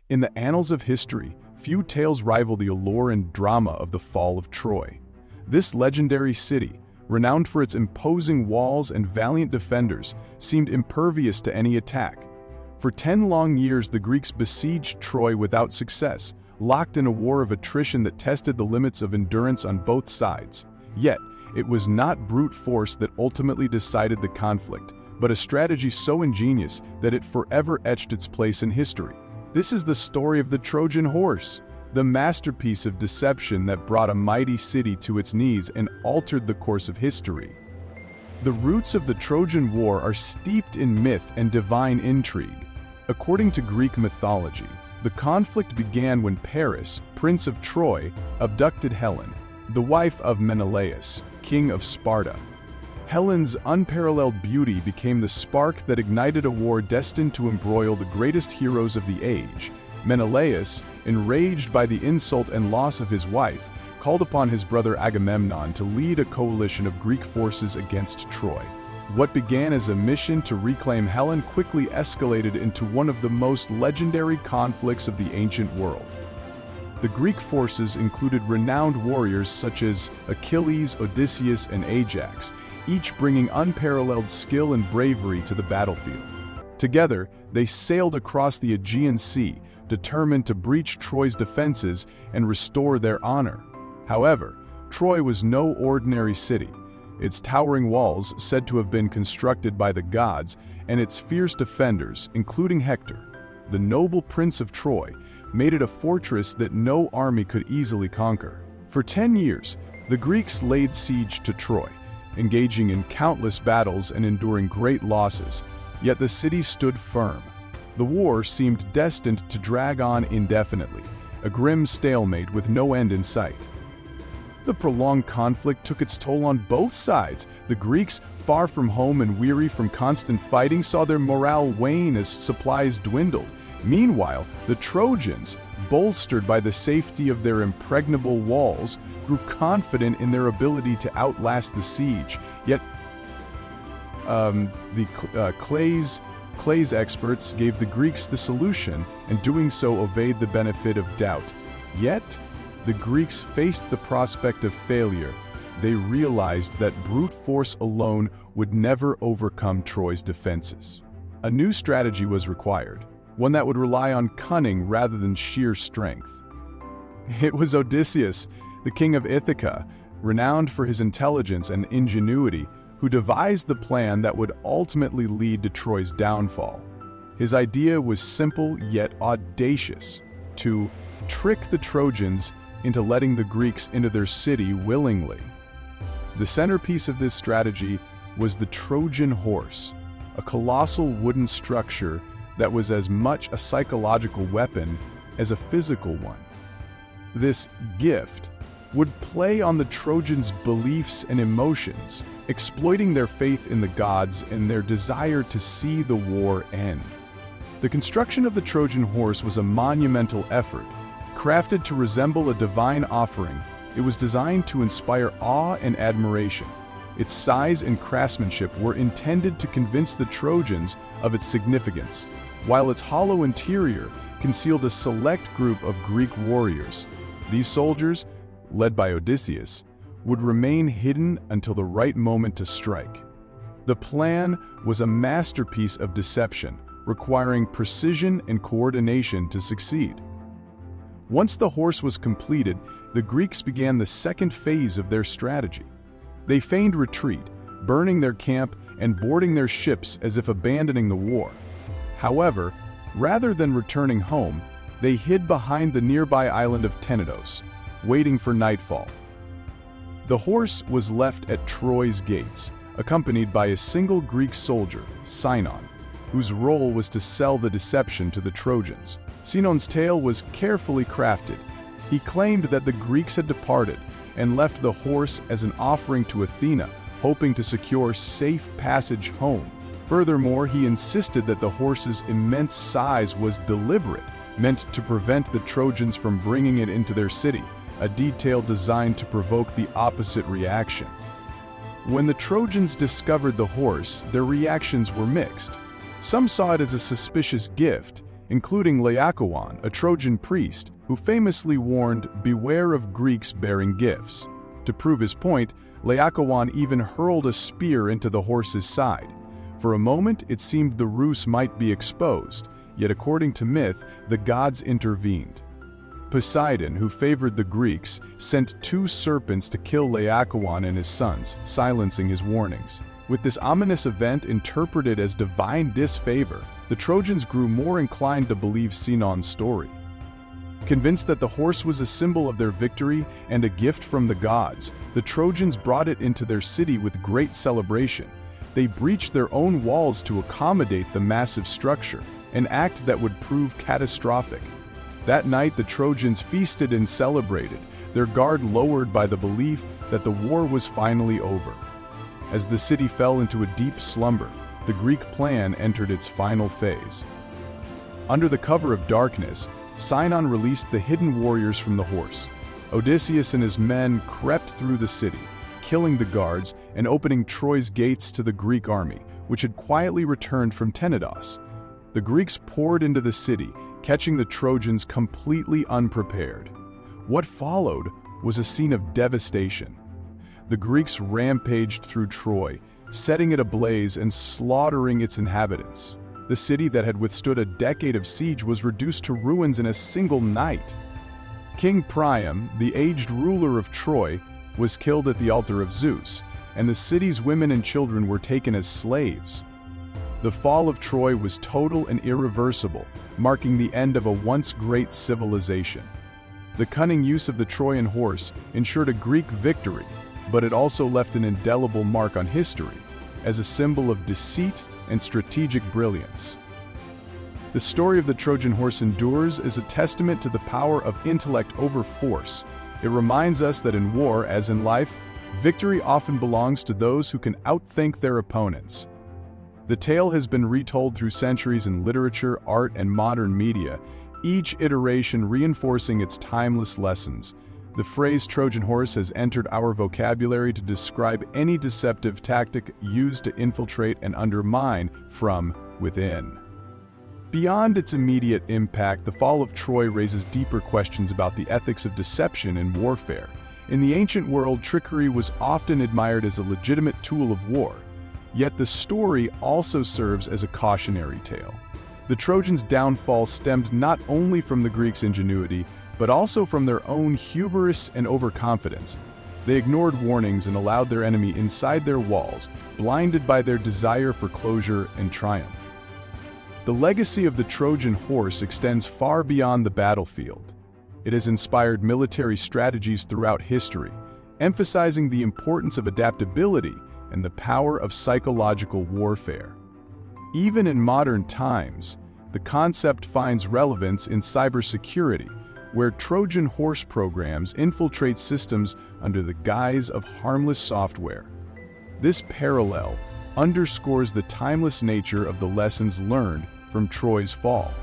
In the annals of history, few tales rival the allure and drama of the fall of Troy. This legendary city, renowned for its imposing walls and valiant defenders, seemed impervious to any attack. For 10 long years, the Greeks besieged Troy without success, locked in a war of attrition that tested the limits of endurance on both sides. Yet, it was not brute force that ultimately decided the conflict, but a strategy so ingenious that it forever etched its place in history. This is the story of the Trojan horse, the masterpiece of deception that brought a mighty city to its knees and altered the course of history. The roots of the Trojan War are steeped in myth and divine intrigue. According to Greek mythology, the conflict began when Paris, prince of Troy, abducted Helen, the wife of Menelaus, king of Sparta. Helen's unparalleled beauty became the spark that ignited a war destined to embroil the greatest heroes of the age. Menelaus, enraged by the insult and loss of his wife, called upon his brother Agamemnon to lead a coalition of Greek forces against Troy. What began as a mission to reclaim Helen quickly escalated into one of the most legendary conflicts of the ancient world. The Greek forces included renowned warriors such as Achilles, Odysseus, and Ajax, each bringing unparalleled skill and bravery to the battlefield. Together, they sailed across the Aegean Sea, determined to breach Troy's defenses and restore their honor. However, Troy was no ordinary city. Its towering walls, said to have been constructed by the gods, and its fierce defenders, including Hector, the noble prince of Troy, made it a fortress that no army could easily conquer. For 10 years, the Greeks laid siege to Troy, engaging in countless battles and enduring great losses, yet the city stood firm. The war seemed destined to drag on indefinitely, a grim stalemate with no end in sight. The prolonged conflict took its toll on both sides. The Greeks, far from home and weary from constant fighting, saw their morale wane as supplies dwindled. Meanwhile, the Trojans, bolstered by the safety of their impregnable walls, grew confident in their ability to outlast the siege. Yet, Clay's experts gave the Greeks the solution, and doing so obeyed the benefit of doubt. Yet, the Greeks faced the prospect of failure. They realized that brute force alone would never overcome Troy's defenses. A new strategy was required, one that would rely on cunning rather than sheer strength. It was Odysseus, the king of Ithaca, renowned for his intelligence and ingenuity, who devised the plan that would ultimately lead to Troy's downfall. His idea was simple yet audacious: to trick the Trojans into letting the Greeks into their city willingly. The centerpiece of this strategy was the Trojan horse, a colossal wooden structure that was as much a psychological weapon as a physical one. This gift would play on the Trojans' beliefs and emotions, exploiting their faith in the gods and their desire to see the war end. The construction of the Trojan horse was a monumental effort. Crafted to resemble a divine offering, it was designed to inspire awe and admiration. Its size and craftsmanship were intended to convince the Trojans of its significance, while its hollow interior concealed a select group of Greek warriors. These soldiers, led by Odysseus, would remain hidden until the right moment to strike. The plan was a masterpiece of deception, requiring precision and coordination to succeed. Once the horse was completed, the Greeks began the second phase of their strategy. They feigned retreat, burning their camp and boarding their ships as if abandoning the war. However, rather than returning home, they hid behind the nearby island of Tenedos, waiting for nightfall. The horse was left at Troy's gates, accompanied by a single Greek soldier, Sinon, whose role was to sell the deception to the Trojans. Sinon's tale was carefully crafted. He claimed that the Greeks had departed and left the horse as an offering to Athena, hoping to secure safe passage home. Furthermore, he insisted that the horse's immense size was deliberate, meant to prevent the Trojans from bringing it into their city, a detail designed to provoke the opposite reaction. When the Trojans discovered the horse, their reactions were mixed. Some saw it as a suspicious gift, including Laocoon, a Trojan priest, who famously warned, "Beware of Greeks bearing gifts." To prove his point, Laocoon even hurled a spear into the horse's side. For a moment, it seemed the ruse might be exposed, yet according to myth, the gods intervened. Poseidon, who favored the Greeks, sent 2 serpents to kill Laocoon and his sons, silencing his warnings. With this ominous event interpreted as divine disfavor, the Trojans grew more inclined to believe Sinon's story. Convinced that the horse was a symbol of their victory and a gift from the gods, the Trojans brought it into their city with great celebration. They breached their own walls to accommodate the massive structure, an act that would prove catastrophic. That night the Trojans feasted and celebrated, their guard lowered by the belief that the war was finally over. As the city fell into a deep slumber, the Greek plan entered its final phase. Under the cover of darkness, Sinon released the hidden warriors from the horse. Odysseus and his men crept through the city, killing the guards and opening Troy's gates to the Greek army, which had quietly returned from Tenedos. The Greeks poured into the city, catching the Trojans completely unprepared. What followed was a scene of devastation. The Greeks rampaged through Troy, setting it ablaze and slaughtering its inhabitants. The city that had withstood a decade of siege was reduced to ruins in a single night. King Priam, the aged ruler of Troy, was killed at the altar of Zeus, and the city's women and children were taken as slaves. The fall of Troy was total and irreversible, marking the end of a once great civilization. The cunning use of the Trojan horse ensured a Greek victory, but it also left an indelible mark on history, as a symbol of deceit and strategic brilliance. The story of the Trojan horse endures as a testament to the power of intellect over force. It reminds us that in war, as in life, victory often belongs to those who can outthink their opponents. The tale has been retold through centuries in literature, art, and modern media, each iteration reinforcing its timeless lessons. The phrase Trojan horse has entered our vocabulary to describe any deceptive tactic used to infiltrate and undermine from within. Beyond its immediate impact, the fall of Troy raises deeper questions about the ethics of deception in warfare. In the ancient world, trickery was often admired as a legitimate tool of war. Yet the story also serves as a cautionary tale. The Trojans' downfall stemmed not only from the Greeks' ingenuity, but also from their own hubris and overconfidence. They ignored warnings and allowed their enemy inside their walls, blinded by their desire for closure and triumph. The legacy of the Trojan horse extends far beyond the battlefield. It has inspired military strategies throughout history, emphasizing the importance of adaptability and the power of psychological warfare. Even in modern times, the concept finds relevance in cybersecurity, where Trojan horse programs infiltrate systems under the guise of harmless software. This parallel underscores the timeless nature of the lessons learned from Troy's fall.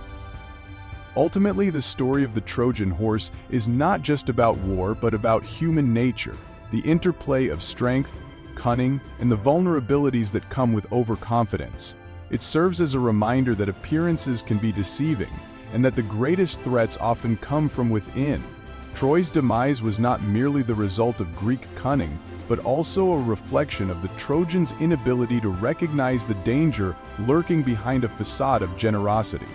Ultimately, the story of the Trojan horse is not just about war, but about human nature, the interplay of strength, cunning, and the vulnerabilities that come with overconfidence. It serves as a reminder that appearances can be deceiving, and that the greatest threats often come from within. Troy's demise was not merely the result of Greek cunning, but also a reflection of the Trojans' inability to recognize the danger lurking behind a facade of generosity.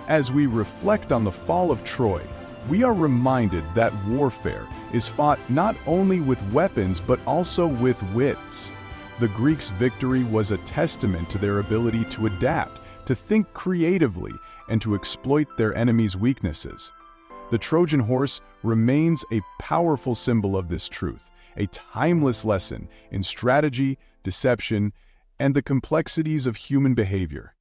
As we reflect on the fall of Troy, we are reminded that warfare is fought not only with weapons but also with wits. The Greeks' victory was a testament to their ability to adapt, to think creatively, and to exploit their enemies' weaknesses. The Trojan horse remains a powerful symbol of this truth, a timeless lesson in strategy, deception, and the complexities of human behavior.